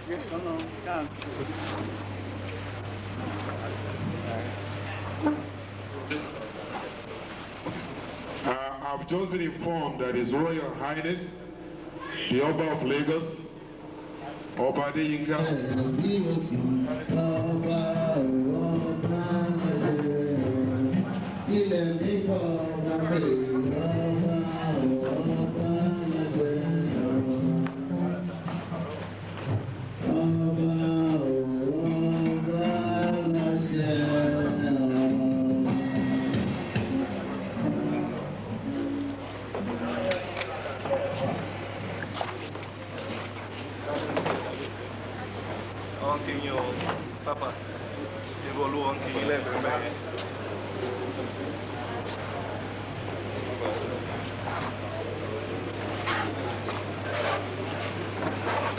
I've just been informed that His Royal Highness, the Oba of Lagos, Oba Adeyinka, Papa, je vais louer un qui lève le main.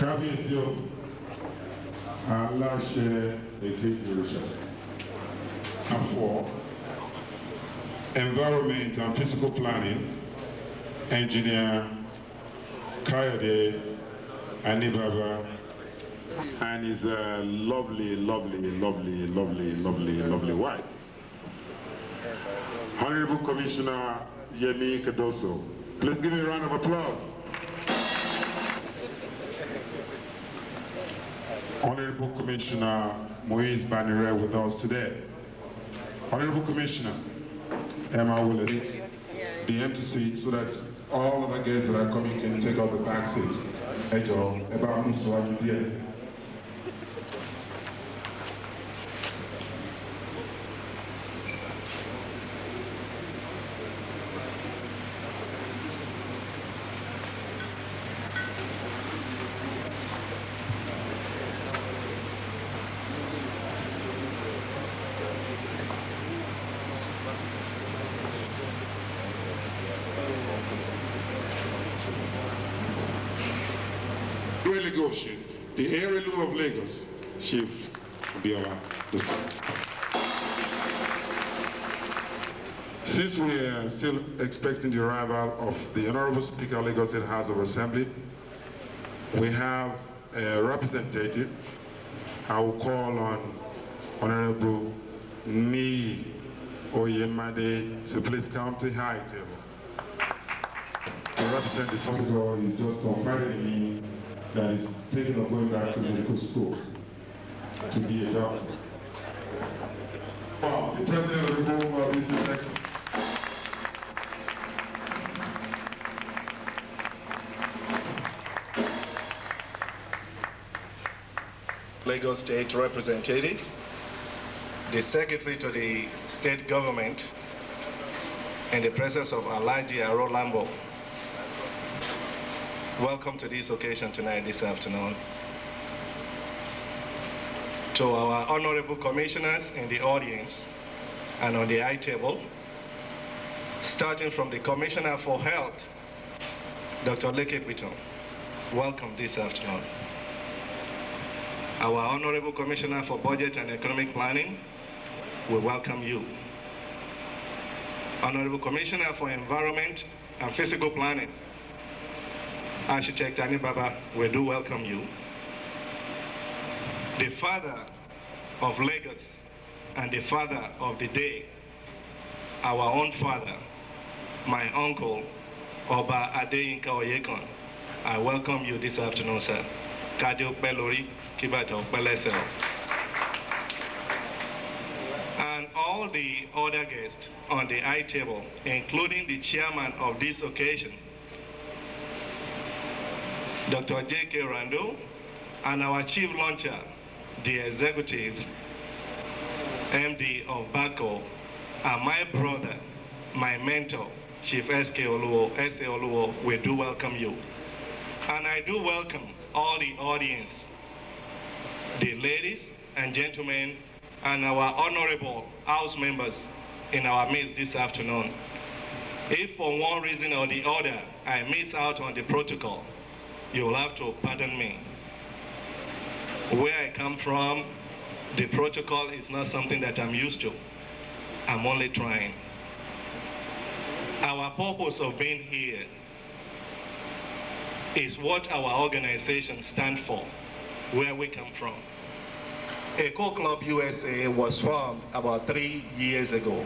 Kábíyèsí aláṣẹ èkejì òrìṣà for Environment and Physical Planning, Engineer Kayode Anibaba, and his lovely wife. Honorable Commissioner Yemi Cardoso. Please give me a round of applause. Honorable Commissioner Moise Banire with us today. Honorable Commissioner Emma Willis, the empty seat so that all of the guests that are coming can take out the back seats. Ejo, about Musa, dear. The Heirloom of Lagos, Chief Biola. Since we are still expecting the arrival of the Honorable Speaker of Lagos State House of Assembly, we have a representative. I will call on Honorable Ni Oyemade to please come to high table. To represent this hospital is just confiding me that is thinking of going back to medical school to be a doctor. Wow, the president of the board of this is Texas. Lagos State Representative, the Secretary to the State Government, in the presence of Alhaji Aro Lambo. Welcome to this occasion tonight, this afternoon. To our honorable commissioners in the audience and on the high table, starting from the Commissioner for Health, Dr. Leke Piton. Welcome this afternoon. Our honorable Commissioner for Budget and Economic Planning, we welcome you. Honorable Commissioner for Environment and Physical Planning, Architect Anibaba, we do welcome you. The father of Lagos and the father of the day, our own father, my uncle, Oba Adeyinka Oyekon, I welcome you this afternoon, sir. Kadio Pelori, Kibato Pelesel. And all the other guests on the high table, including the chairman of this occasion, Dr. J.K. Rando, and our chief launcher, the executive MD of BACO, and my brother, my mentor, Chief S.K. Oluwo, S.A. Oluwo, we do welcome you. And I do welcome all the audience, the ladies and gentlemen, and our honorable House members in our midst this afternoon. If for one reason or the other I miss out on the protocol, you will have to pardon me. Where I come from, the protocol is not something that I'm used to. I'm only trying. Our purpose of being here is what our organization stands for. where we come from. Eco Club USA was formed about 3 years ago.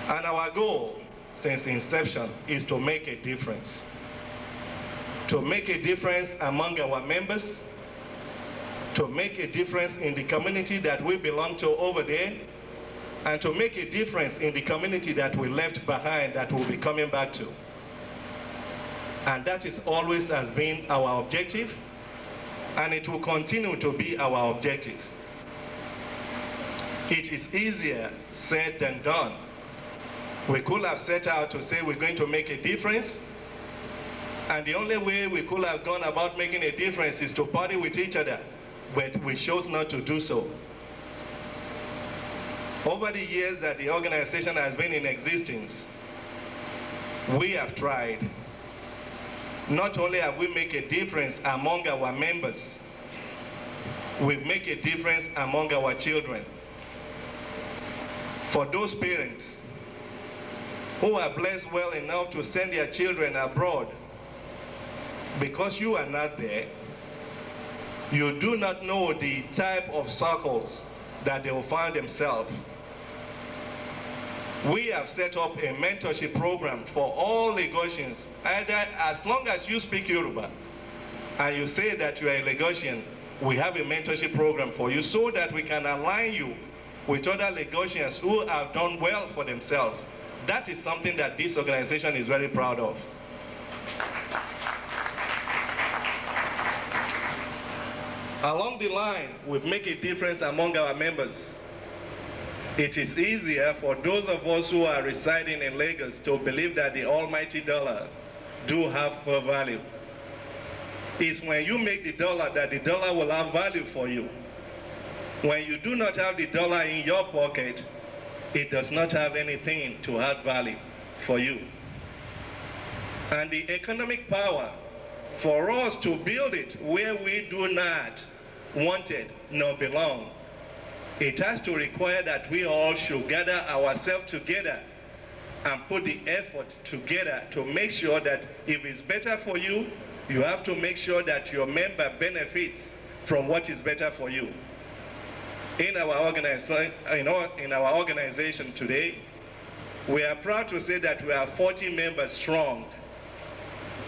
And our goal since inception is to make a difference. To make a difference among our members, to make a difference in the community that we belong to over there, and to make a difference in the community that we left behind that we'll be coming back to. And that is always has been our objective, and it will continue to be our objective. It is easier said than done. We could have set out to say we're going to make a difference, and the only way we could have gone about making a difference is to party with each other, but we chose not to do so. Over the years that the organization has been in existence, we have tried. Not only have we made a difference among our members, we've made a difference among our children. For those parents who are blessed well enough to send their children abroad, because you are not there, you do not know the type of circles that they will find themselves. We have set up a mentorship program for all Lagosians, either as long as you speak Yoruba and you say that you are a Lagosian, we have a mentorship program for you so that we can align you with other Lagosians who have done well for themselves. That is something that this organization is very proud of. Along the line, we've made a difference among our members. It is easier for those of us who are residing in Lagos to believe that the almighty dollar do have value. It's when you make the dollar that the dollar will have value for you. When you do not have the dollar in your pocket, it does not have anything to add value for you. And the economic power for us to build it where we do not want it nor belong, it has to require that we all should gather ourselves together and put the effort together to make sure that if it's better for you, you have to make sure that your member benefits from what is better for you. In our organization today, we are proud to say that we are 40 members strong.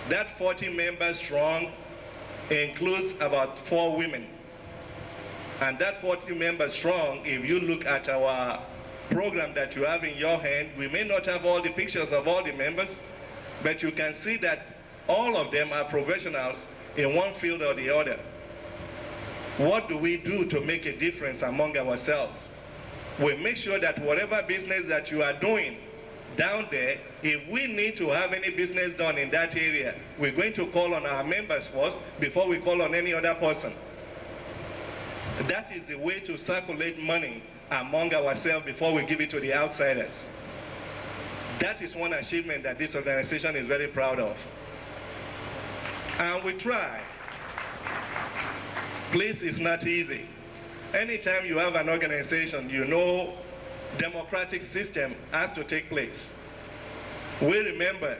That 40 members strong includes about 4 women. And that 40 members strong, if you look at our program that you have in your hand, we may not have all the pictures of all the members, but you can see that all of them are professionals in one field or the other. What do we do to make a difference among ourselves? We make sure that whatever business that you are doing down there, if we need to have any business done in that area, we're going to call on our members first before we call on any other person. That is the way to circulate money among ourselves before we give it to the outsiders. That is one achievement that this organization is very proud of. And we try. Please, it's not easy. Anytime you have an organization, you know democratic system has to take place. We remember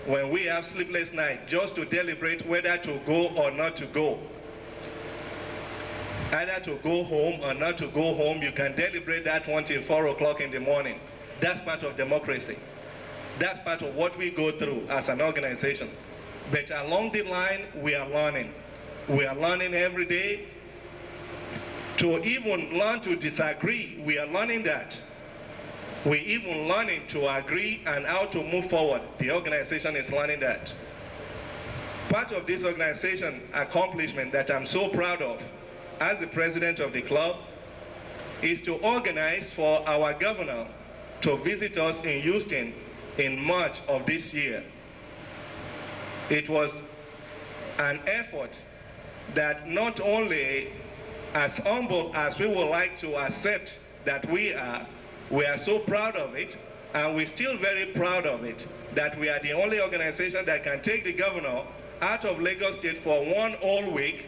when we have sleepless night just to deliberate whether to go or not to go. Either to go home or not to go home, you can deliberate that one till 4 o'clock in the morning. That's part of democracy. That's part of what we go through as an organization. But along the line, we are learning. We are learning every day. To even learn to disagree, we are learning that. We're even learning to agree and how to move forward. The organization is learning that. Part of this organization accomplishment that I'm so proud of as the president of the club is to organize for our governor to visit us in Houston in March of this year. It was an effort that not only as humble as we would like to accept that we are so proud of it, and we're still very proud of it, that we are the only organization that can take the governor out of Lagos State for 1 whole week,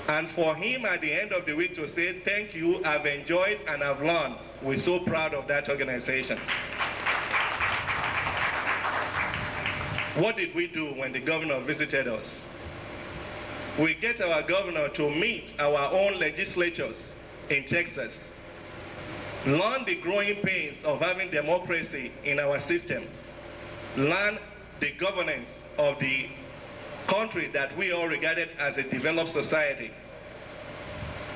and for him at the end of the week to say, thank you, I've enjoyed and I've learned. We're so proud of that organization. What did we do when the governor visited us? We get our governor to meet our own legislatures in Texas, learn the growing pains of having democracy in our system, learn the governance of the country that we all regarded as a developed society.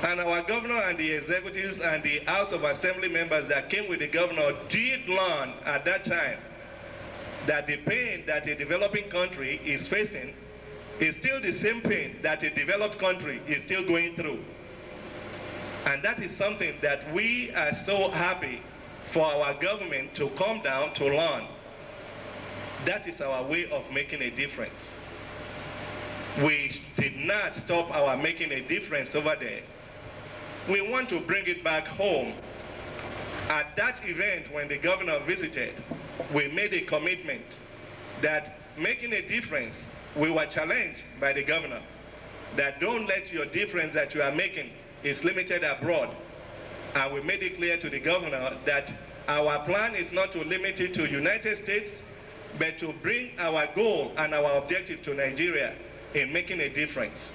And our governor and the executives and the House of Assembly members that came with the governor did learn at that time that the pain that a developing country is facing is still the same pain that a developed country is still going through. And that is something that we are so happy for our government to come down to learn. That is our way of making a difference. We did not stop our making a difference over there. We want to bring it back home. At that event, when the governor visited, we made a commitment that making a difference, we were challenged by the governor that don't let your difference that you are making is limited abroad. And we made it clear to the governor that our plan is not to limit it to United States, but to bring our goal and our objective to Nigeria in making a difference.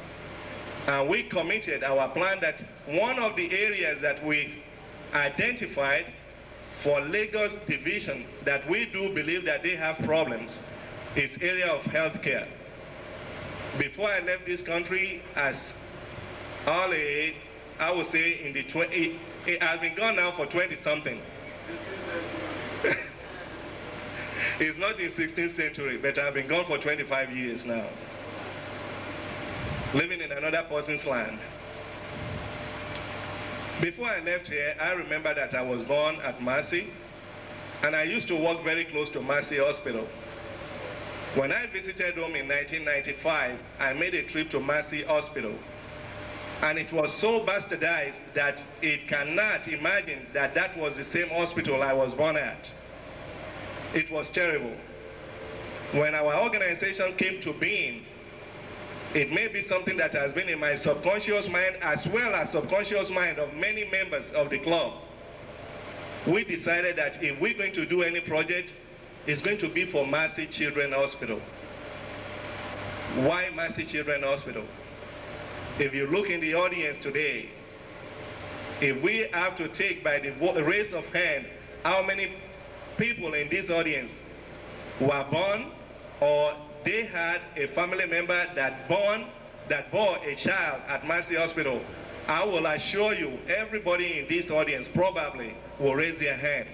And we committed our plan that one of the areas that we identified for Lagos division that we do believe that they have problems is area of healthcare. Before I left this country, as early, I would say in the 20, it has been gone now for 20-something. It's not in 16th century, but I've been gone for 25 years now, living in another person's land. Before I left here, I remember that I was born at Massey, and I used to work very close to Massey Hospital. When I visited home in 1995, I made a trip to Massey Hospital. And it was so bastardized that it cannot imagine that that was the same hospital I was born at. It was terrible. When our organization came to being, it may be something that has been in my subconscious mind as well as subconscious mind of many members of the club. We decided that if we're going to do any project, it's going to be for Massey Children Hospital. Why Massey Children Hospital? If you look in the audience today, if we have to take by the raise of hand how many people in this audience were born or they had a family member that bore a child at Massey Hospital, I will assure you everybody in this audience probably will raise their hand.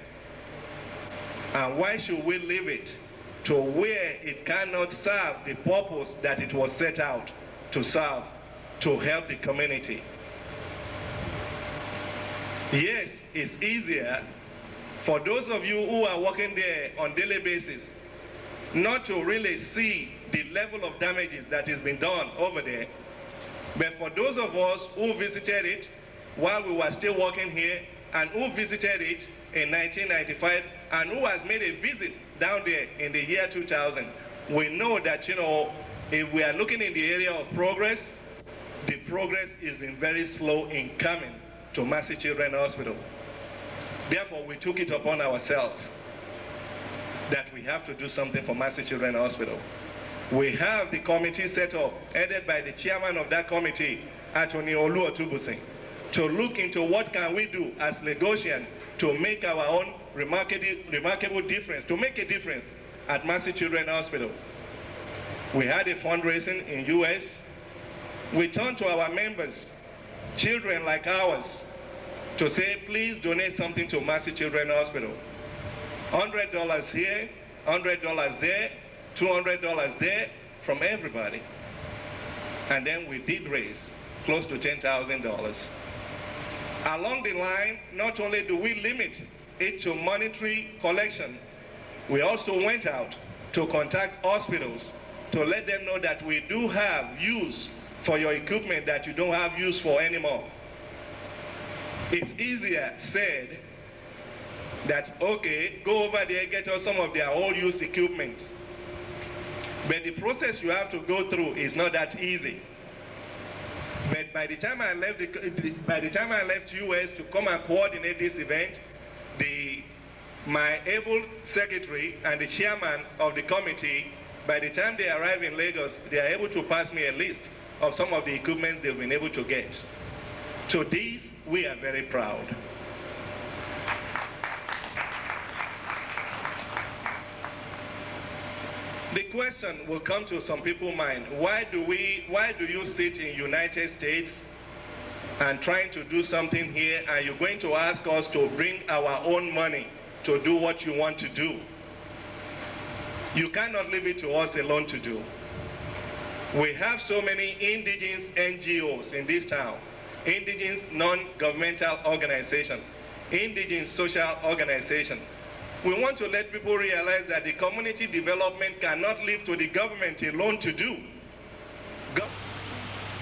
And why should we leave it to where it cannot serve the purpose that it was set out to serve, to help the community? Yes, it's easier for those of you who are working there on a daily basis not to really see the level of damages that has been done over there. But for those of us who visited it while we were still working here and who visited it in 1995 and who has made a visit down there in the year 2000, we know that, if we are looking in the area of progress, the progress has been very slow in coming to Massey Children Hospital. Therefore, we took it upon ourselves that we have to do something for Massey Children Hospital. We have the committee set up, headed by the chairman of that committee, Anthony Oluotubusin, to look into what can we do as Lagosians to make our own remarkable difference, to make a difference at Massey Children Hospital. We had a fundraising in US. We turned to our members, children like ours, to say, please donate something to Massey Children Hospital. $100 here, $100 there, $200 there, from everybody. And then we did raise close to $10,000. Along the line, not only do we limit it to monetary collection, we also went out to contact hospitals to let them know that we do have use for your equipment that you don't have use for anymore. It's easier said that, okay, go over there, get us some of their old use equipment. But the process you have to go through is not that easy. But by the time I left US to come and coordinate this event, my able secretary and the chairman of the committee, by the time they arrive in Lagos, they are able to pass me a list of some of the equipment they've been able to get. So these, we are very proud. The question will come to some people's mind, why do you sit in United States and trying to do something here, and you're going to ask us to bring our own money to do what you want to do? You cannot leave it to us alone to do. We have so many indigenous NGOs in this town, indigenous non-governmental organizations, indigenous social organizations. We want to let people realize that the community development cannot leave to the government alone to do.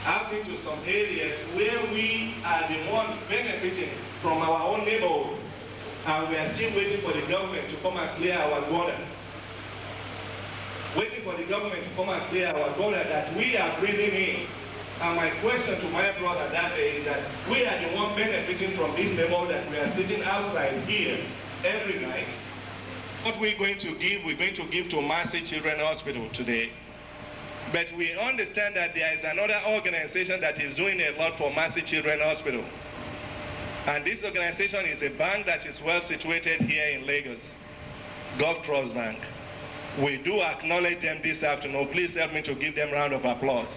I've been to some areas where we are the ones benefiting from our own neighborhood, and we are still waiting for the government to come and clear our border. Waiting for the government to come and clear our border that we are breathing in. And my question to my brother that day is that we are the ones benefiting from this neighborhood that we are sitting outside here every night. What we're going to give to Massey Children Hospital today. But we understand that there is another organization that is doing a lot for Massey Children Hospital. And this organization is a bank that is well situated here in Lagos, Gulf Trust Bank. We do acknowledge them this afternoon. Please help me to give them a round of applause.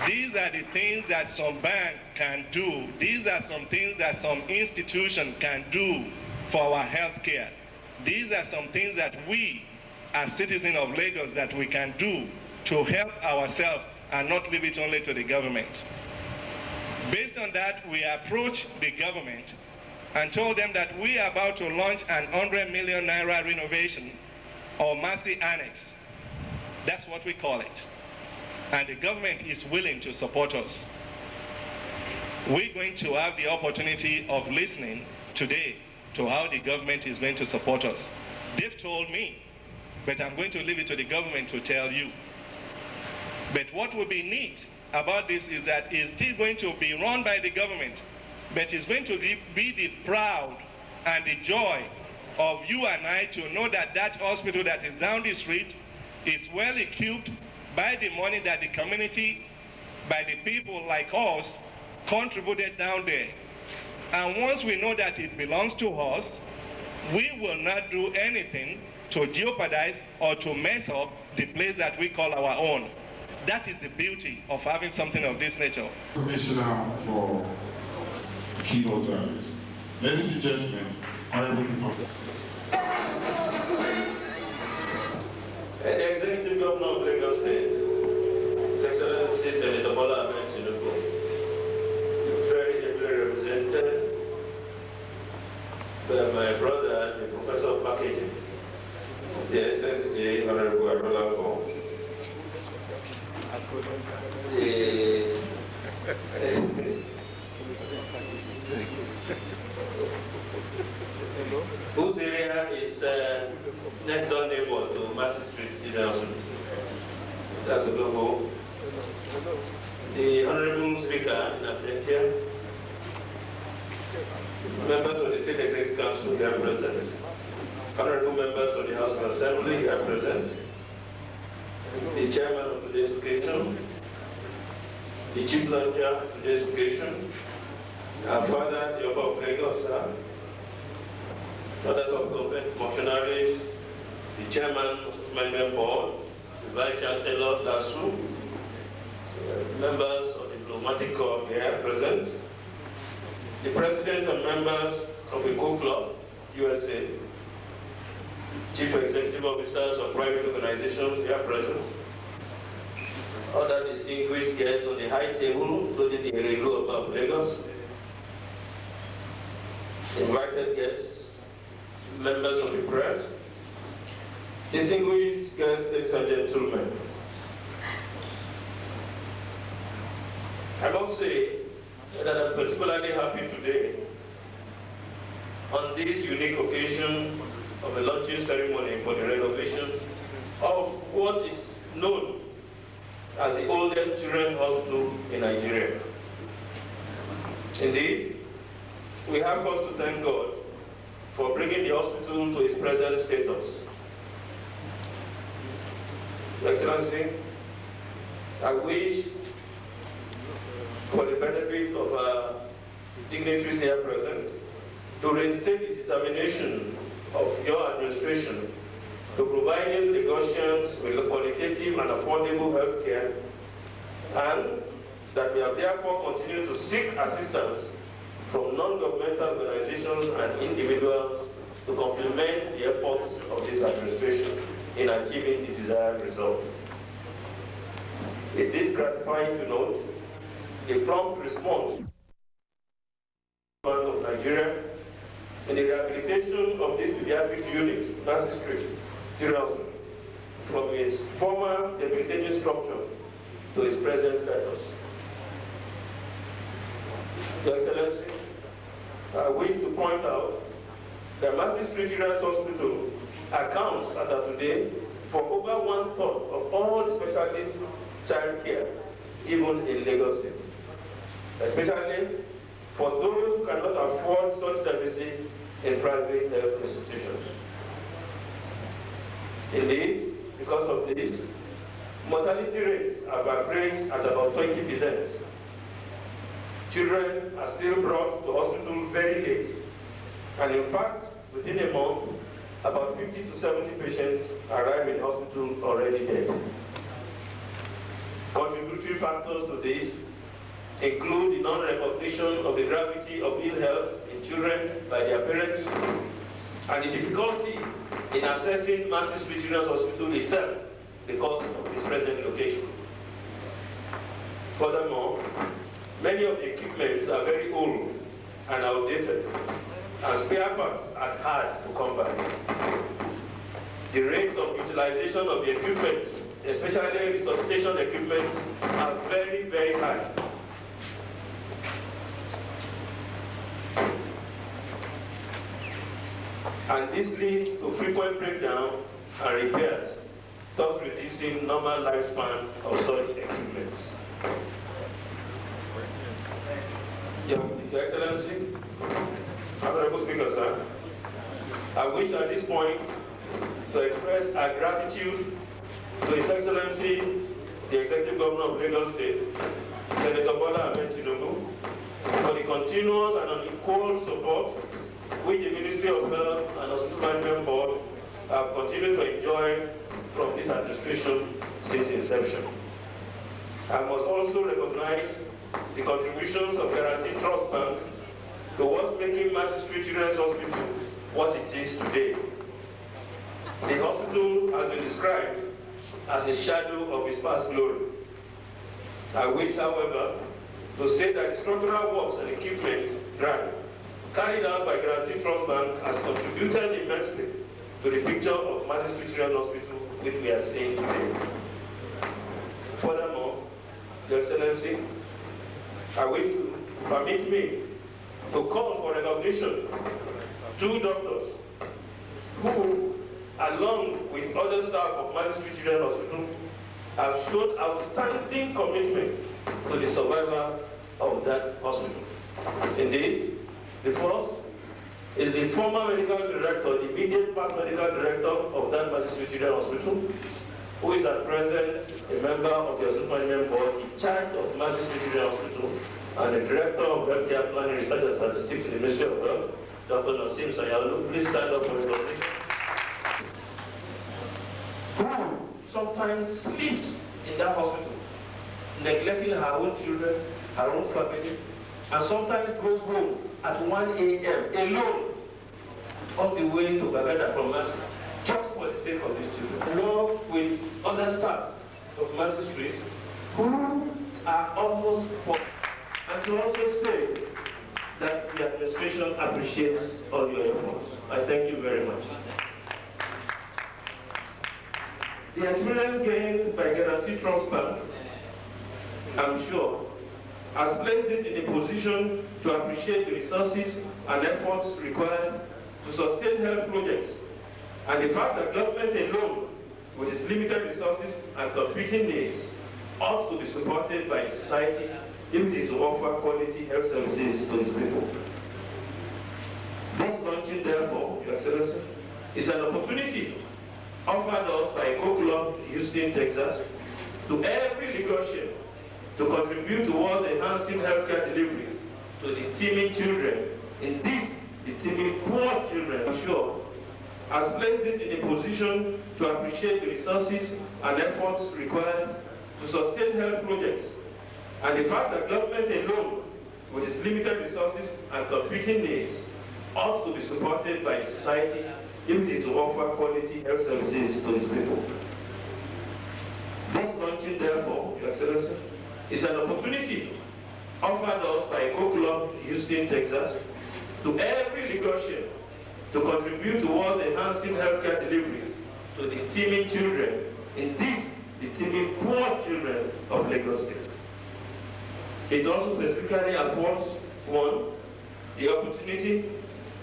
These are the things that some bank can do. These are some things that some institution can do for our health care. These are some things that we, as citizens of Lagos, that we can do to help ourselves and not leave it only to the government. Based on that, we approached the government and told them that we are about to launch an 100 million naira renovation or Massey Annex. That's what we call it. And the government is willing to support us. We're going to have the opportunity of listening today to how the government is going to support us. They've told me, but I'm going to leave it to the government to tell you. But what will be neat about this is that it's still going to be run by the government, but it's going to be the proud and the joy of you and I to know that that hospital that is down the street is well equipped by the money that the community, by the people like us, contributed down there. And once we know that it belongs to us, we will not do anything to jeopardize or to mess up the place that we call our own. That is the beauty of having something of this nature. Commissioner for keynote address. Ladies and gentlemen, honorable people. The Executive Governor of Lagos State, His Excellency Senator Bola Ahmed Tinubu, very ably represented by my brother, the Professor of Packaging, the SSG, Honorable Arolako, whose area is next door neighbor to Massey Street Children Hospital. That's the logo. The Honorable Speaker in absentia, members of the State Executive Council, they are present. Honorable members of the House of Assembly are present. The chairman of today's occasion, the chief launcher of today's occasion, our father, the Oba of Lagos, other top government functionaries, the chairman of the management board, the vice chancellor, LASU, members of the diplomatic corps here present, the president and members of the Co-Club, USA, chief executive officers of private organizations, they are present, other distinguished guests on the high table, including the Erelu of Lagos, invited guests, members of the press, distinguished guests, ladies and gentlemen. I must say that I'm particularly happy today on this unique occasion of the launching ceremony for the renovation of what is known as the oldest children's hospital in Nigeria. Indeed, we have cause to thank God for bringing the hospital to its present status. Your Excellency, I wish, for the benefit of our dignitaries here present, to reinstate the determination of your administration to providing Lagosians with qualitative and affordable health care, and that we have therefore continued to seek assistance from non-governmental organizations and individuals to complement the efforts of this administration in achieving the desired result. It is gratifying to note the prompt response of Nigeria in the rehabilitation of this pediatric unit, Massey Street Children Hospital, from its former debilitating structure to its present status. Your Excellency, I wish to point out that Massey Street Children's Hospital accounts, as of today, for over 1/3 of all specialist child care given in Lagos State, especially for those who cannot afford such services in private health institutions. Indeed, because of this, mortality rates have averaged at about 20%. Children are still brought to hospital very late, and in fact, within a month, about 50 to 70 patients arrive in hospital already dead. Contributory factors to this include the non-recognition of the gravity of ill health in children by their parents, and the difficulty in assessing Massey Street Children's Hospital itself because of its present location. Furthermore, many of the equipments are very old and outdated, and spare parts are hard to come by. The rates of utilization of the equipment, especially resuscitation equipment, are very, very high. And this leads to frequent breakdown and repairs, thus reducing normal lifespan of such equipment. Your Excellency, Honorable Speaker, sir, I wish at this point to express our gratitude to His Excellency, the Executive Governor of Lagos State, Senator Bola Ahmed Tinubu, for the continuous and unequal support which the Ministry of Health and Hospital Management Board have continued to enjoy from this administration since inception. I must also recognize the contributions of Guarantee Trust Bank towards making Massey Street Children's Hospital what it is today. The hospital has been described as a shadow of its past glory. I wish, however, to state that the structural works and equipment carried out by Guarantee Trust Bank has contributed immensely to the picture of Massey Street Children's Hospital which we are seeing today. Furthermore, Your Excellency, I wish to permit me to call for recognition two doctors who, along with other staff of Massey Street Children's Hospital, have shown outstanding commitment to the survival of that hospital. Indeed, the first is the former medical director, the immediate past medical director of that Massey Street Children's Hospital, who is at present a member of the Hospital Management Board in charge of Massey Street Children's Hospital and the director of Healthcare Planning, Research and Statistics in the Ministry of Health, Dr. Nasim Sanyalu. Please stand up for the recognition. Who sometimes sleeps in that hospital, neglecting her own children, her own family, and sometimes goes home at 1 a.m. alone, all the way to Bagada from Massey, just for the sake of these children. Along with other staff of Massey Street, who are almost for, and to also say that the administration appreciates all your efforts. I thank you very much. The experience gained by Guarantee Trust Bank, I'm sure, has placed it in a position to appreciate the resources and efforts required to sustain health projects, and the fact that government alone, with its limited resources and competing needs, ought to be supported by society if it is to offer quality health services to its people. This launching, therefore, Your Excellency, is an opportunity offered us by a co-club in Houston, Texas, to every Lagosian to contribute towards enhancing healthcare delivery to the teeming children, indeed the teeming poor children, for sure, has placed it in a position to appreciate the resources and efforts required to sustain health projects, and the fact that government alone, with its limited resources and competing needs, ought to be supported by society if it is to offer quality health services to its people. This launching, therefore, Your Excellency, is an opportunity offered us by Eco Club Houston, Texas, to every Lagosian to contribute towards enhancing healthcare delivery to the teeming children, indeed the teeming poor children of Lagos State. It also specifically affords, one, the opportunity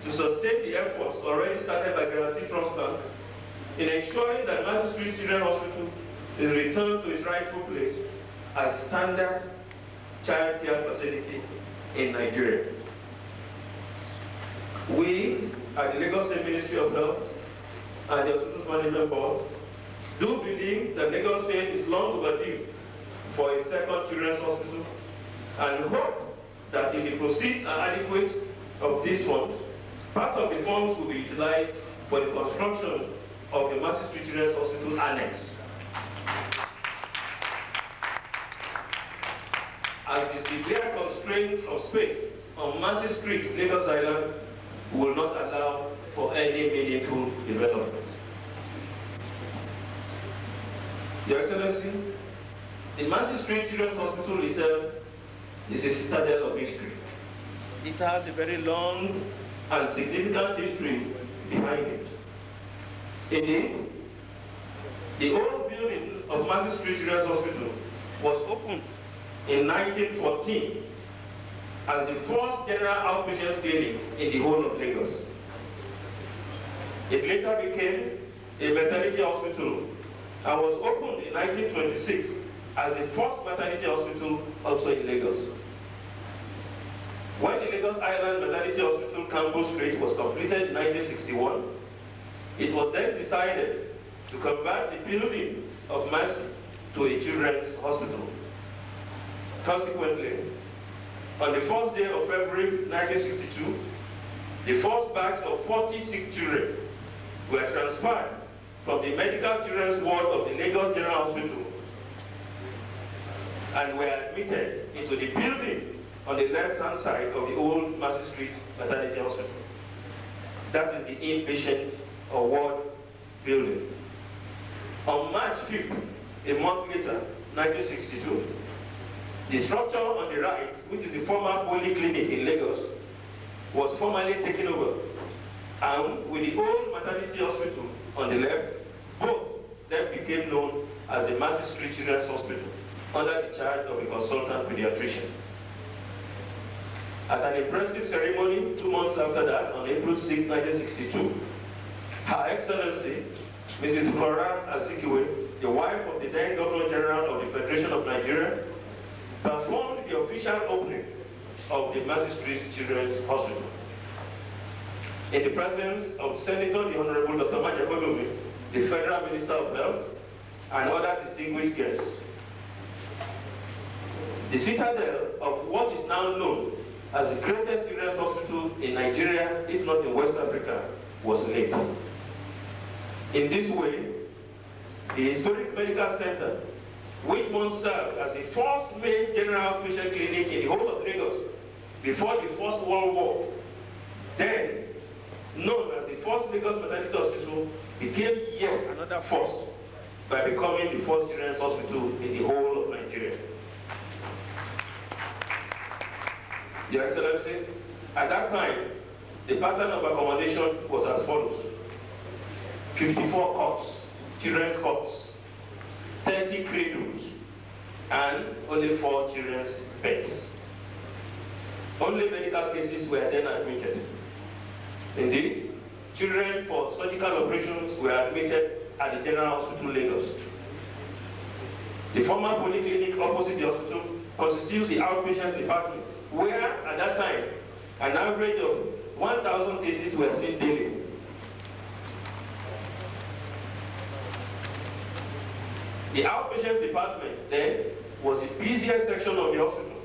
to sustain the efforts already started by Guarantee Trust Bank in ensuring that Massey Street Children Hospital is returned to its rightful place as a standard child care facility in Nigeria. We, at the Lagos State Ministry of Health and the Hospital Management Board, do believe that Lagos State is long overdue for a second children's hospital, and hope that if the proceeds are adequate of these funds, part of the funds will be utilized for the construction of the Massey Street Children's Hospital Annex. As the severe constraints of space on Massey Street, Lagos Island, will not allow for any meaningful development. Your Excellency, the Massey Street Children's Hospital itself is a citadel of history. It has a very long and significant history behind it. Indeed, the old building of Massey Street Children's Hospital was opened in 1914 as the first general outpatient clinic in the whole of Lagos. It later became a maternity hospital and was opened in 1926 as the first maternity hospital also in Lagos. When the Lagos Island Maternity Hospital Campus Street was completed in 1961, it was then decided to convert the building of Massey to a children's hospital. Consequently, on the first day of February 1962, the first batch of 40 sick children were transferred from the medical children's ward of the Lagos General Hospital and were admitted into the building on the left-hand side of the old Massey Street Maternity Hospital. That is the inpatient or ward building. On March 5th, a month later, 1962, the structure on the right, which is the former polyclinic in Lagos, was formally taken over, and with the old maternity hospital on the left, both then became known as the Massey Street Children's Hospital, under the charge of a consultant pediatrician. At an impressive ceremony 2 months after that, on April 6, 1962, Her Excellency, Mrs. Flora Azikiwe, the wife of the then Governor General of the Federation of Nigeria, performed the official opening of the Massey Street Children's Hospital. In the presence of Senator the Honorable Dr. Majakolumi, the Federal Minister of Health, and other distinguished guests. The citadel of what is now known as the greatest children's hospital in Nigeria, if not in West Africa, was laid. In this way, the historic medical center, which once served as the first main general outpatient clinic in the whole of Lagos before the First World War, then known as the first Lagos Maternity Hospital, became yet another first by becoming the first children's hospital in the whole of Nigeria. Your Excellency, at that time, the pattern of accommodation was as follows: 54 cots, children's cots, 30 cradles, and only 4 children's beds. Only medical cases were then admitted. Indeed, children for surgical operations were admitted at the General Hospital, Lagos. The former polyclinic opposite the hospital constitutes the outpatients department, where at that time, an average of 1,000 cases were seen daily. The outpatient department then was the busiest section of the hospital,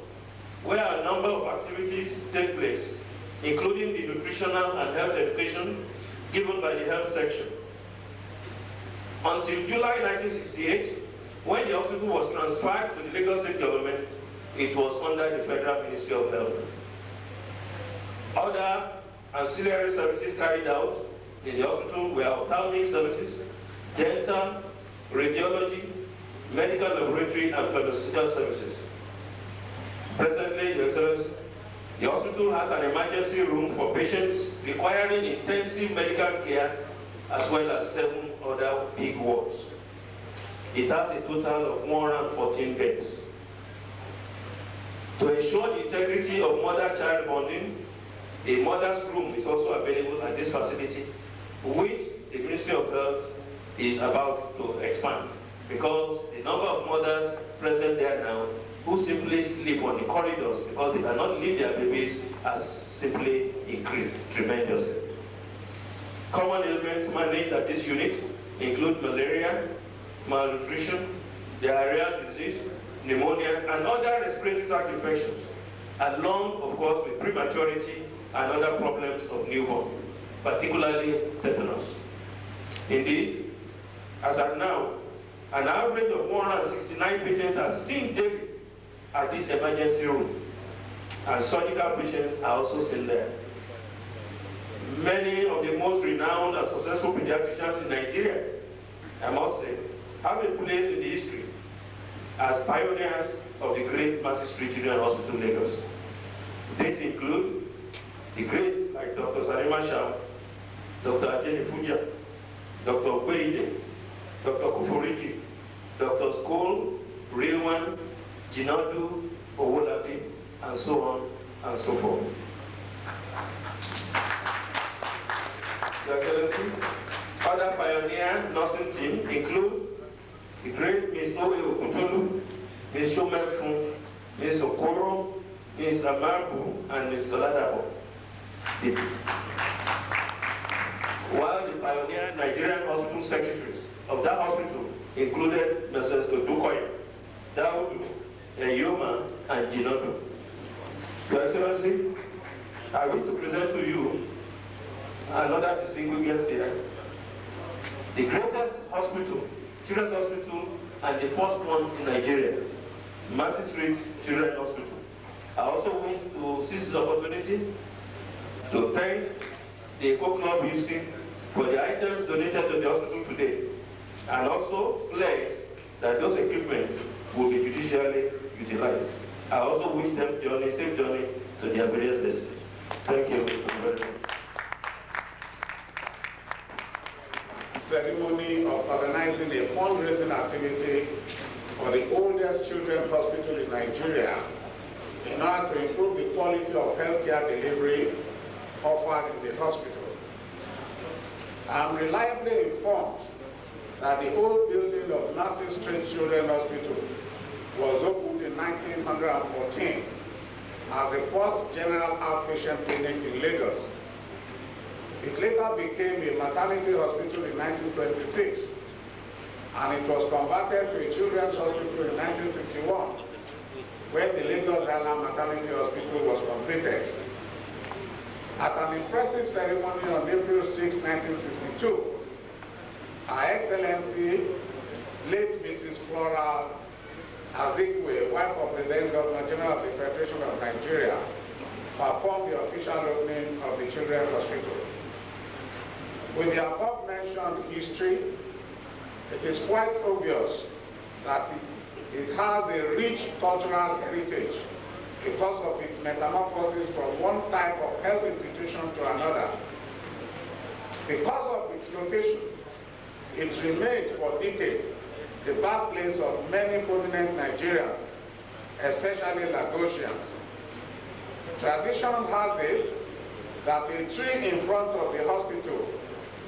where a number of activities take place, including the nutritional and health education given by the health section. Until July 1968, when the hospital was transferred to the Lagos State government, it was under the Federal Ministry of Health. Other ancillary services carried out in the hospital were ophthalmic services, dental, radiology, medical laboratory, and pharmaceutical services. Presently, Your Excellency, the hospital has an emergency room for patients requiring intensive medical care, as well as 7 other big wards. It has a total of 114 beds. To ensure the integrity of mother-child bonding, a mother's room is also available at this facility, which the Ministry of Health is about to expand, because the number of mothers present there now who simply sleep on the corridors because they cannot leave their babies has simply increased tremendously. Common ailments managed at this unit include malaria, malnutrition, diarrheal disease, pneumonia, and other respiratory tract infections, along, of course, with prematurity and other problems of newborn, particularly tetanus. Indeed, as of now, an average of 169 patients are seen daily at this emergency room, and surgical patients are also seen there. Many of the most renowned and successful pediatricians in Nigeria, I must say, have a place in the history as pioneers of the great Massey Street Children Hospital, Lagos. These include the greats like Dr. Salima Shah, Dr. Ajeni Fuja, Dr. Ogbeide, Dr. Kuforiji, Dr. Skol, Rewan, Jinadu, Owolabi, and so on and so forth. Your Excellency, other pioneer nursing team include the great Ms. Owe Okutolu, Ms. Shomefun, Ms. Okoro, Ms. Amabu, and Ms. Soladabo. While the pioneer Nigerian hospital secretaries of that hospital included Mrs. Odukoya, Daudu, Eyoma, and Jinodo. Your Excellency, I wish to present to you another distinguished guest here, the greatest hospital, children's hospital, and the first one in Nigeria, Massey Street Children Hospital. I also wish to seize this opportunity to thank the Eco Club UC for the items donated to the hospital today, and also pledge that those equipments will be judicially utilized. I also wish them safe journey to their various destinies. Thank you very much. Ceremony of organizing a fundraising activity for the oldest children's hospital in Nigeria in order to improve the quality of healthcare delivery offered in the hospital. I'm reliably informed that the old building of Massey Street Children Hospital was opened in 1914 as the first general outpatient clinic in Lagos. It later became a maternity hospital in 1926, and it was converted to a children's hospital in 1961, when the Lagos Island Maternity Hospital was completed. At an impressive ceremony on April 6, 1962, Her Excellency, late Mrs. Flora Azikwe, wife of the then Governor General of the Federation of Nigeria, performed the official opening of the Children's Hospital. With the above-mentioned history, it is quite obvious that it has a rich cultural heritage because of its metamorphosis from one type of health institution to another. Because of its location, it remained for decades the birthplace of many prominent Nigerians, especially Lagosians. Tradition has it that a tree in front of the hospital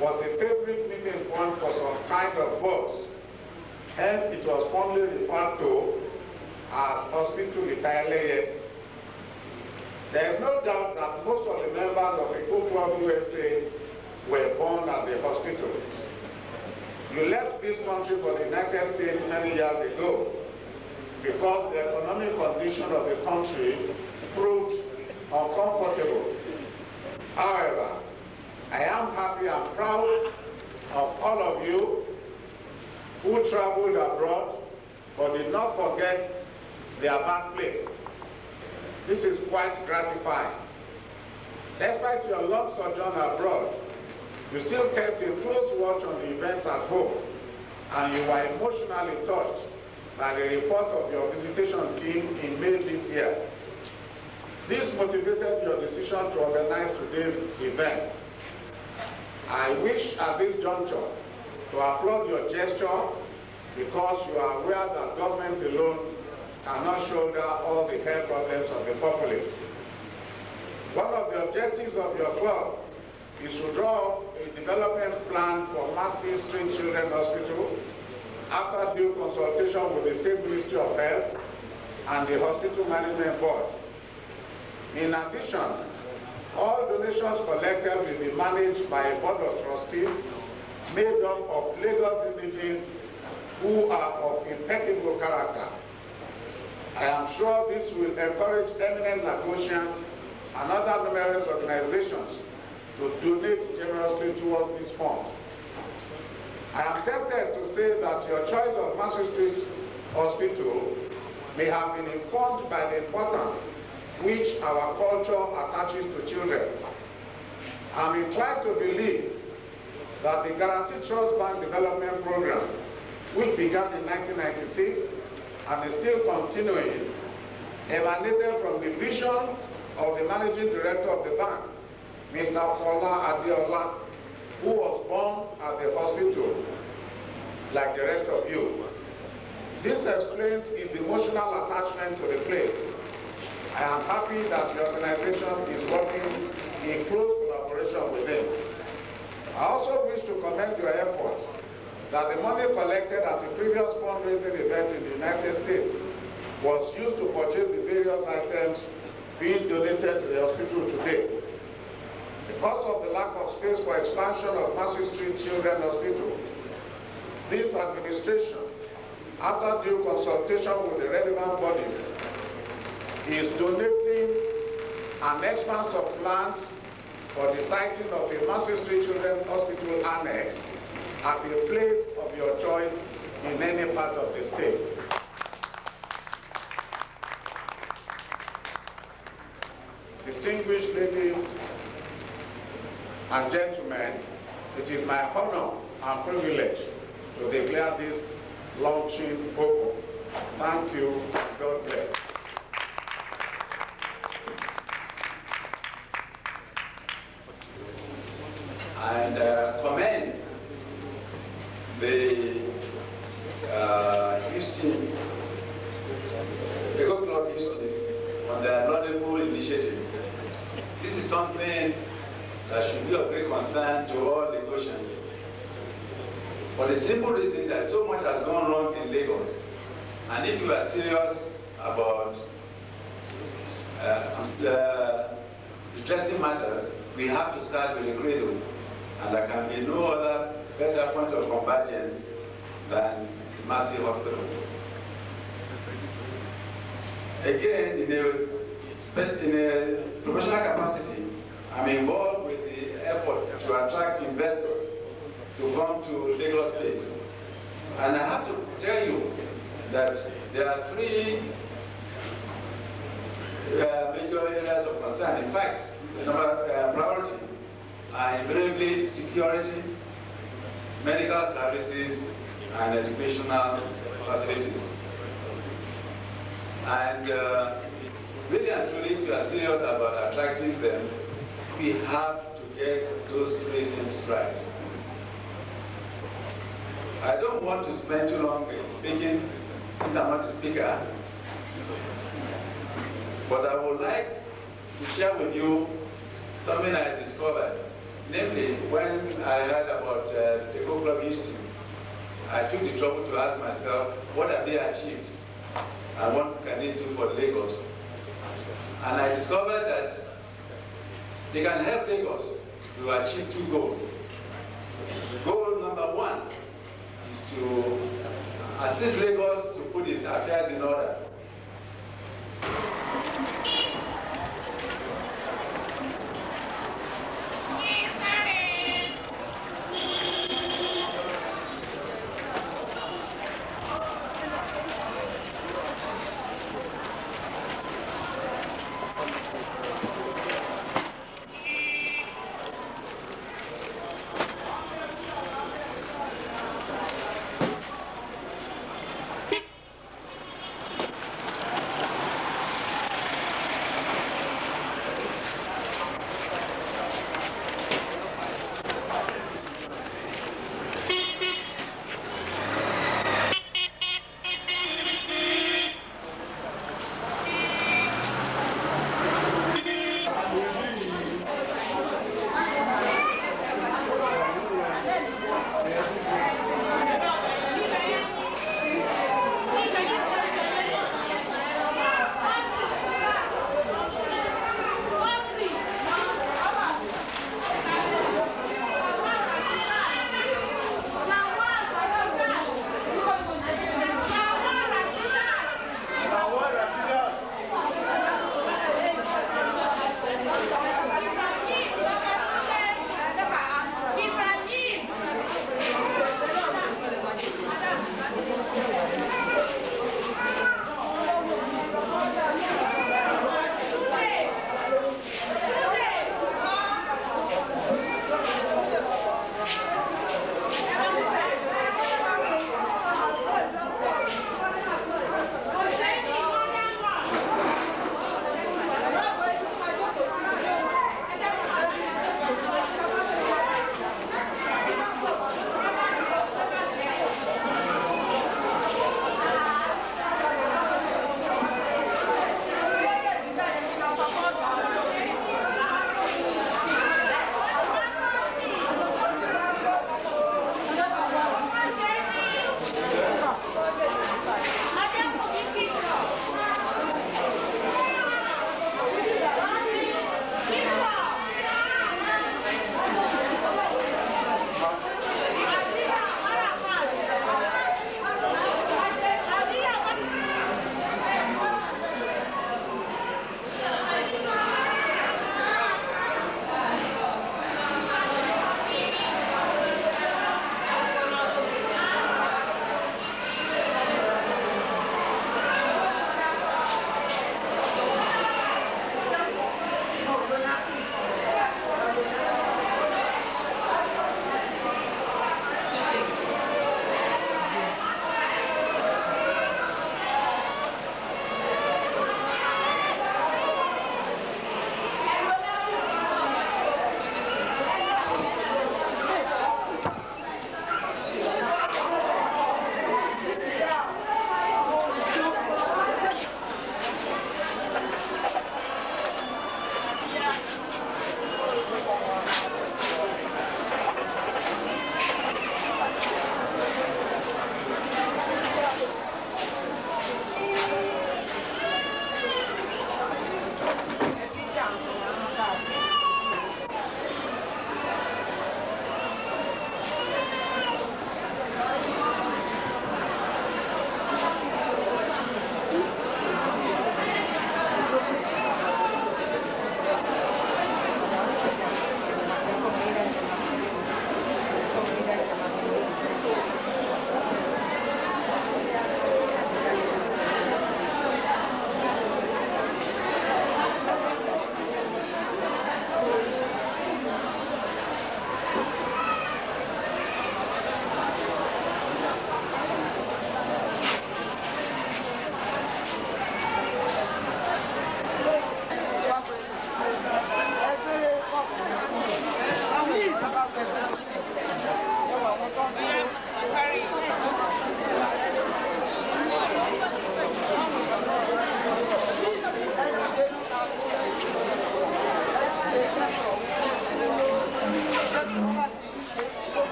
was a favorite meeting point for some kind of birds. Hence, it was fondly referred to as Hospital Itaeleye. There is no doubt that most of the members of the Eco Club USA were born at the hospital. You left this country for the United States many years ago because the economic condition of the country proved uncomfortable. However, I am happy and proud of all of you who traveled abroad but did not forget their birthplace. This is quite gratifying. Despite your long sojourn abroad, you still kept a close watch on the events at home, and you were emotionally touched by the report of your visitation team in May this year. This motivated your decision to organize today's event. I wish at this juncture to applaud your gesture because you are aware that government alone cannot shoulder all the health problems of the populace. One of the objectives of your club is to draw up a development plan for Massey Street Children Hospital after due consultation with the State Ministry of Health and the Hospital Management Board. In addition, all donations collected will be managed by a board of trustees made up of Lagos indigenes who are of impeccable character. I am sure this will encourage eminent Lagosians and other numerous organizations to donate generously towards this fund. I am tempted to say that your choice of Massey Street Hospital may have been informed by the importance which our culture attaches to children. I'm inclined to believe that the Guaranteed Trust Bank Development Program, which began in 1996 and is still continuing, emanated from the vision of the Managing Director of the bank, Mr. Fola Adeola, who was born at the hospital like the rest of you. This explains his emotional attachment to the place. I am happy that your organization is working in close collaboration with him. I also wish to commend your efforts that the money collected at the previous fundraising event in the United States was used to purchase the various items being donated to the hospital today. Because of the lack of space for expansion of Massey Street Children Hospital, this administration, after due consultation with the relevant bodies, is donating an expanse of land for the siting of a Massey Street Children Hospital annex at a place of your choice in any part of the state. Distinguished ladies and gentlemen, it is my honor and privilege to declare this launching open. Thank you, and God bless. And commend the Houston, the Go Club Houston, on their laudable initiative. This is something that should be of great concern to all Lagosians. For the simple reason that so much has gone wrong in Lagos, and if you are serious about addressing matters, we have to start with the cradle. And there can be no other better point of convergence than Massey Hospital. Again, in a professional capacity, I'm involved with the effort to attract investors to come to Lagos State. And I have to tell you that there are three major areas of concern. In fact, the priority are invariably security, medical services, and educational facilities. And really and truly, if you are serious about attracting them, we have to get those three things right. I don't want to spend too long speaking, since I'm not the speaker, but I would like to share with you something I discovered. Namely, when I heard about the Go Club Houston, I took the trouble to ask myself, what have they achieved? And what can they do for Lagos? And I discovered that they can help Lagos to achieve two goals. Goal number one assist Lagos to put its affairs in order.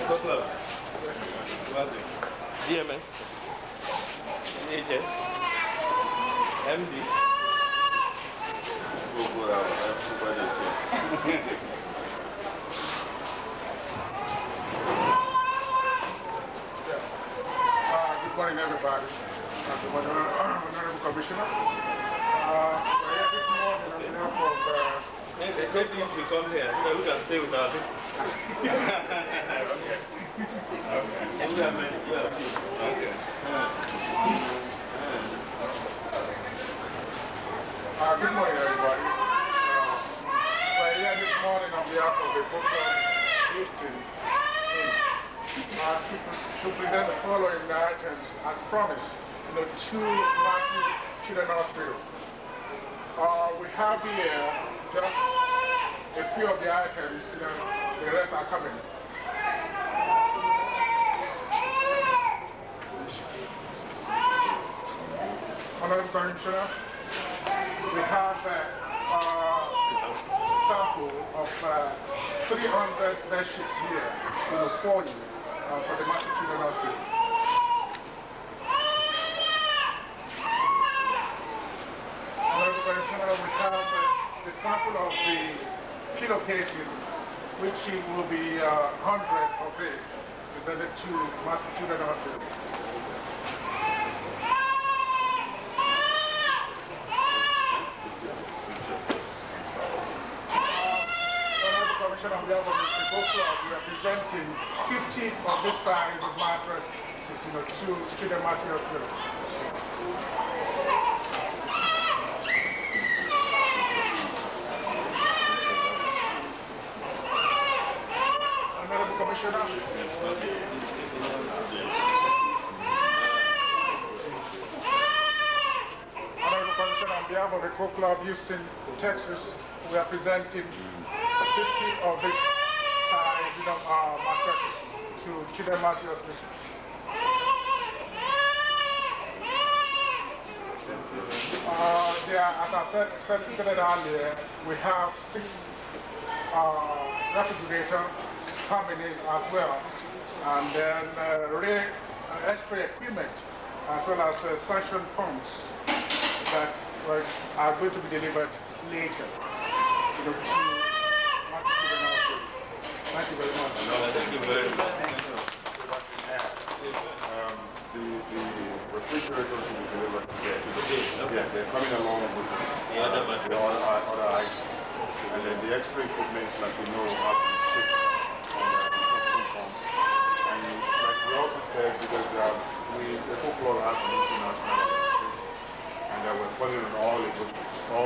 Club. GMS. NHS. MD. Good morning, everybody. Honorable Commissioner. We're here this morning on behalf of Maybe if we come here, so that we can stay with our people. Okay. And we have many. Yeah. Okay. Good morning, everybody. We're here this morning on behalf of the Book of Houston to present the following items as promised to Massey Children Hospital. We have here just a few of the items, the rest are coming. Honorable Commissioner, we have a sample of 300 bed sheets here for you for the Massey Children Hospital. Honorable Commissioner, we have the sample of the pillowcases, which will be 100 of this presented to Massey Children Hospital. On behalf of the People Club, we are presenting 50 of this size of mattresses to the Massey Hospital. Honorable Commissioner. Honorable Commissioner, on behalf of the People Club Houston, Texas, we are presenting 50 of this size mattresses to Children Massey Hospital. As I said earlier, we have 6 refrigerators coming in as well, and then X-ray equipment, as well as suction pumps that are going to be delivered later. Thank you very much. Thank you very much. The refrigerators will be delivered today. Yeah, they're coming along with the other items. And then the X-ray equipment, like you know, have to be shipped on the construction pumps. And like we also said, because the folklore has an international organization, and we're calling on all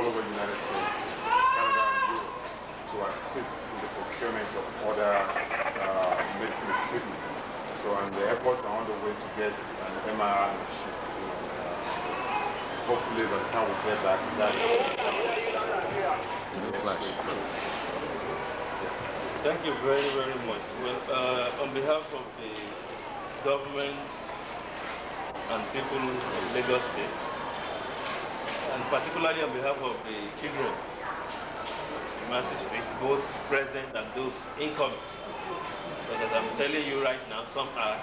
over the United States, Canada, and Europe to assist in the procurement of other medical equipment. So, and the efforts are on the way to get an MRI machine. Hopefully, by the time we get back, that Thank you very, very much. Well, on behalf of the government and people of Lagos State, and particularly on behalf of the children, Massey Street, both present and those incoming. But as I'm telling you right now, some are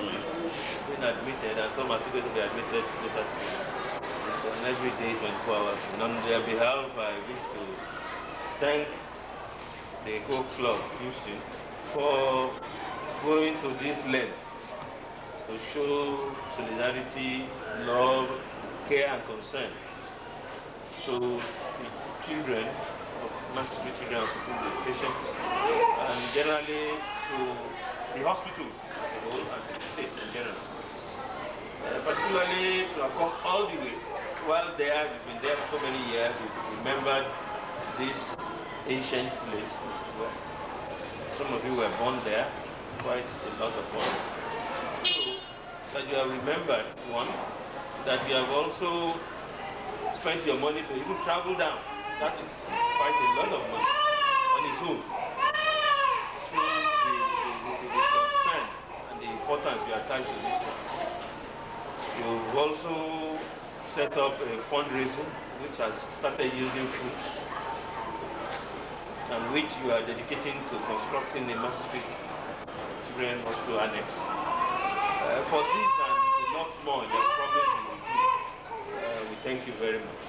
being admitted and some are still going to be admitted later. It's on every day, 24 hours. And on their behalf, I wish to thank the Coke Club Houston for going to this length to show solidarity, love, care and concern to the children of Massey Street Children Hospital, the patients, and generally to the hospital as a whole and to the state in general. Particularly to have come all the way. While there, we've been there for so many years, we've remembered this ancient place. Some of you were born there, quite a lot of us. So, that you have remembered, one, that you have also spent your money to even travel down. That is quite a lot of money on its own. Shows the concern and the importance you attach to this. You've also set up a fundraising which has started yielding fruits, and which you are dedicating to constructing the Massey Street Children Hospital Annex. For this and lots more that promise we will do, we thank you very much.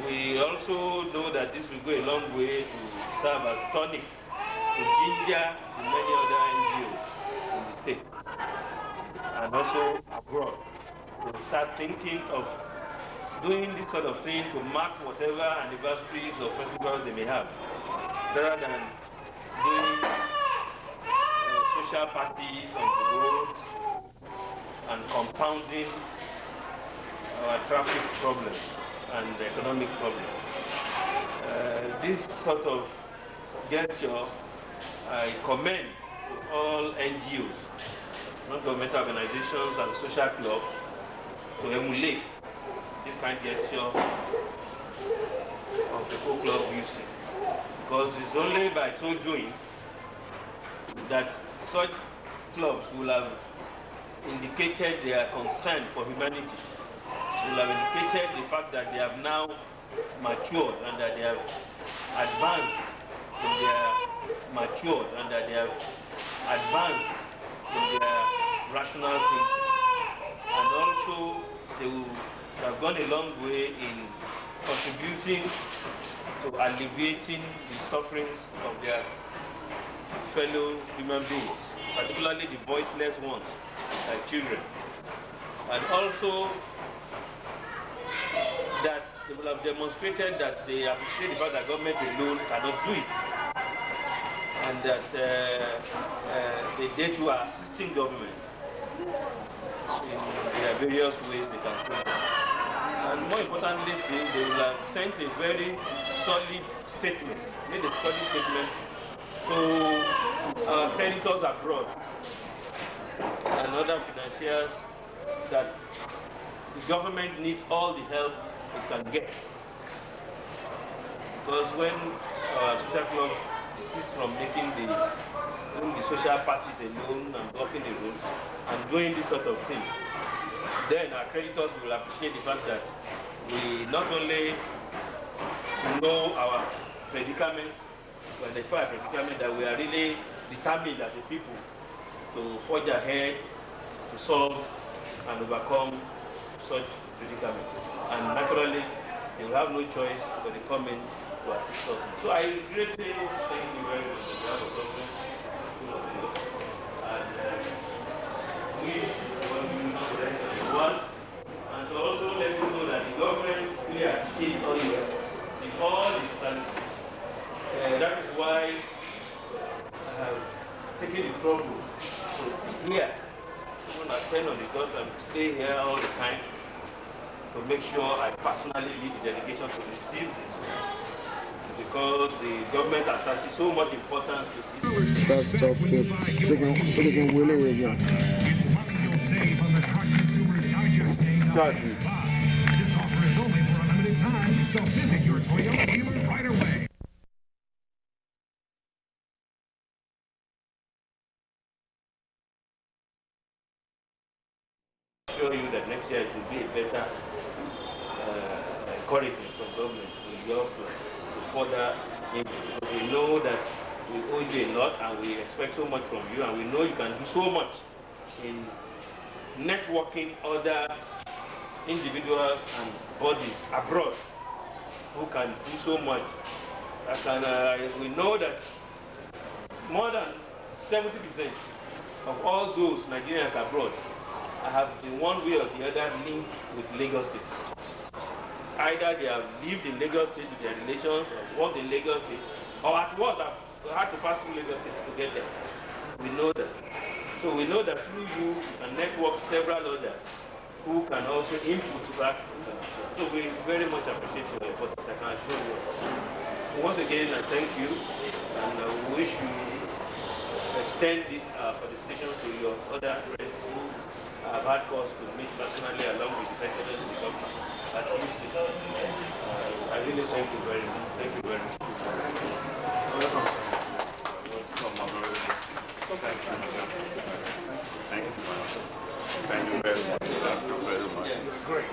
We also know that this will go a long way to serve as tonic to ginger the many other NGOs in the state and also abroad to start thinking of doing this sort of thing to mark whatever anniversaries or festivals they may have, rather than doing social parties on the roads and compounding our traffic problems and economic problems. This sort of gesture, I commend to all NGOs, non-governmental organizations and social clubs to emulate this kind of gesture of the Eco Club used to. Because it's only by so doing that such clubs will have indicated their concern for humanity, will have indicated the fact that they have now matured and that they have advanced in their matured and that they have advanced in their rational thinking. And also they will have gone a long way in contributing to alleviating the sufferings of their fellow human beings, particularly the voiceless ones, like children. And also that they will have demonstrated that they appreciate the fact that government alone cannot do it, and that they too are assisting government in their various ways they can do it. And more importantly still, they will have sent a very solid statement, made a solid statement to our creditors abroad and other financiers that the government needs all the help it can get. Because when our social clubs desist from making the social parties alone and blocking the roads and doing this sort of thing, then our creditors will appreciate the fact that we not only know our predicament, we identify our predicament, that we are really determined as a people to forge ahead to solve and overcome such predicament. And naturally, they will have no choice but to come in to assist us. So I greatly thank you very much on behalf of government, and we want you to rest on your words, and to also let you know that the government really appreciates all your efforts in all its strategies. That is why I have taken the trouble to be here, even at 10 on the dot, and stay here all the time to make sure I personally lead the delegation to receive this, because the government attaches so much importance to this. Stop, Phil. They can will it again. It's money you'll save on the Truck Consumers Digest Day Start. This offer is only for a limited time, so visit your Toyota dealer right away. Assure you that next year it will be a better encouragement from government to your plan to further improve. Because we know that we owe you a lot and we expect so much from you, and we know you can do so much in networking other individuals and bodies abroad who can do so much. We know that more than 70% of all those Nigerians abroad have in one way or the other linked with Lagos State. Either they have lived in Lagos State with their relations, or worked in Lagos State, or at worst have had to pass through Lagos State to get there. We know that. So we know that through you can network several others who can also input to that. So we very much appreciate your efforts, I can assure you. Once again, I thank you, and I wish you extend this felicitation to your other friends who have had cause to meet personally along with the excellence in the government at Houston. I really thank you very much. Thank you very much. Welcome. Thank you. Thank you very much. Thank you very much. Great.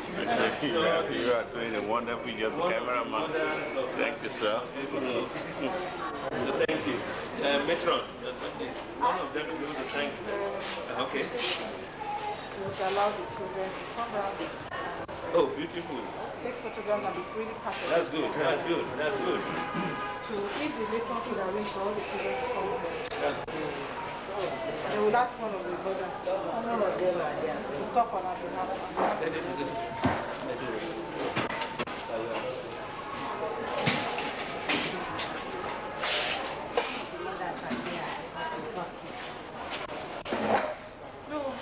You are doing a wonderful job, cameraman. Thank you, sir. Thank you. Metron. One of them to be able to thank. Okay. To allow the children to come around. Oh, beautiful. Take photographs and be freely passed. That's good. That's good. That's good. So if the matron could arrange for all the children to come home, That's good. they will ask one of the brothers to talk on our behalf. Let it do. Let it do. No,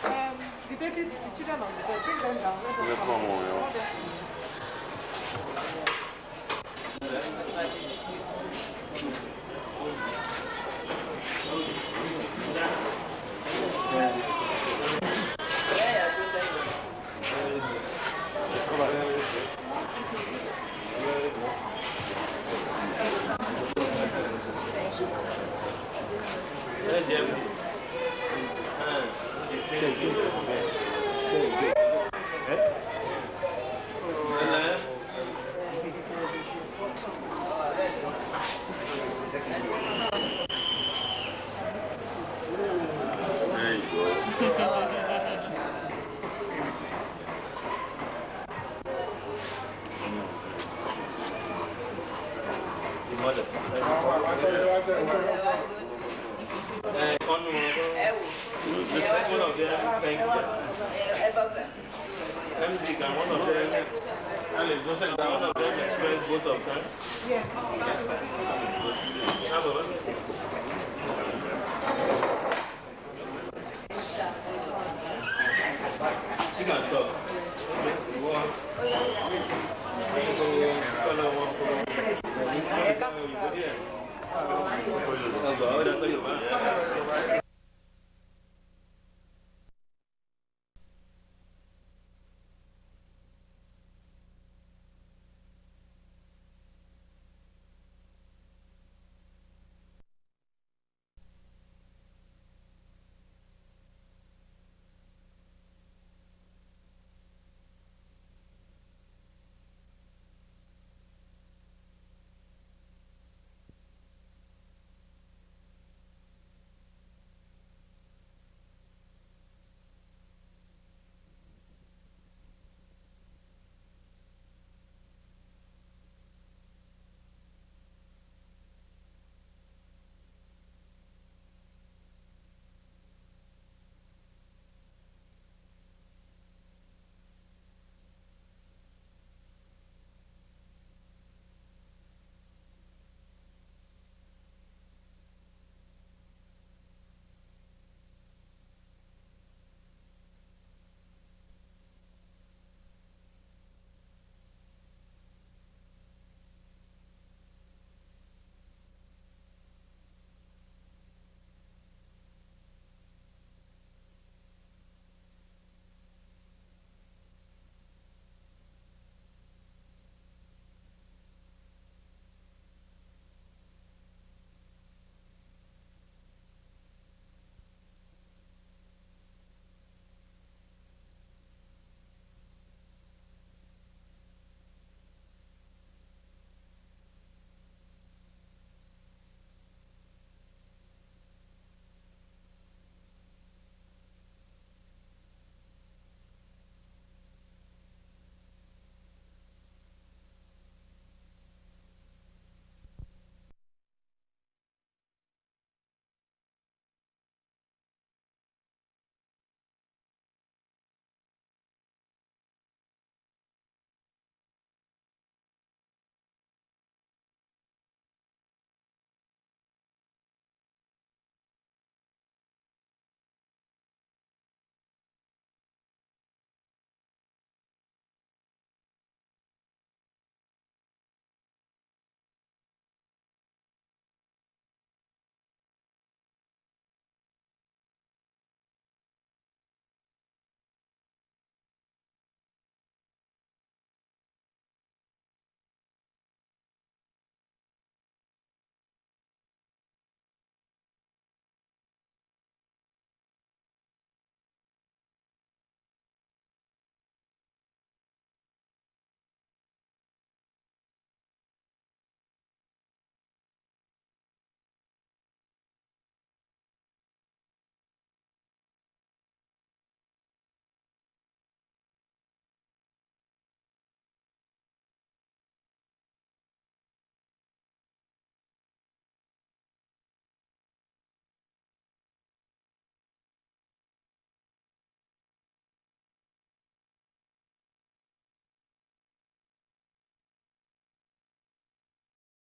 the babies, the children on the bed, bring them down. Let them Come on, yo. All them. Where's the empty? There you go. The mother. One of them, thank you. MD, can one of them, Alex, one of them express both of them? Yes. Have a look. She can talk.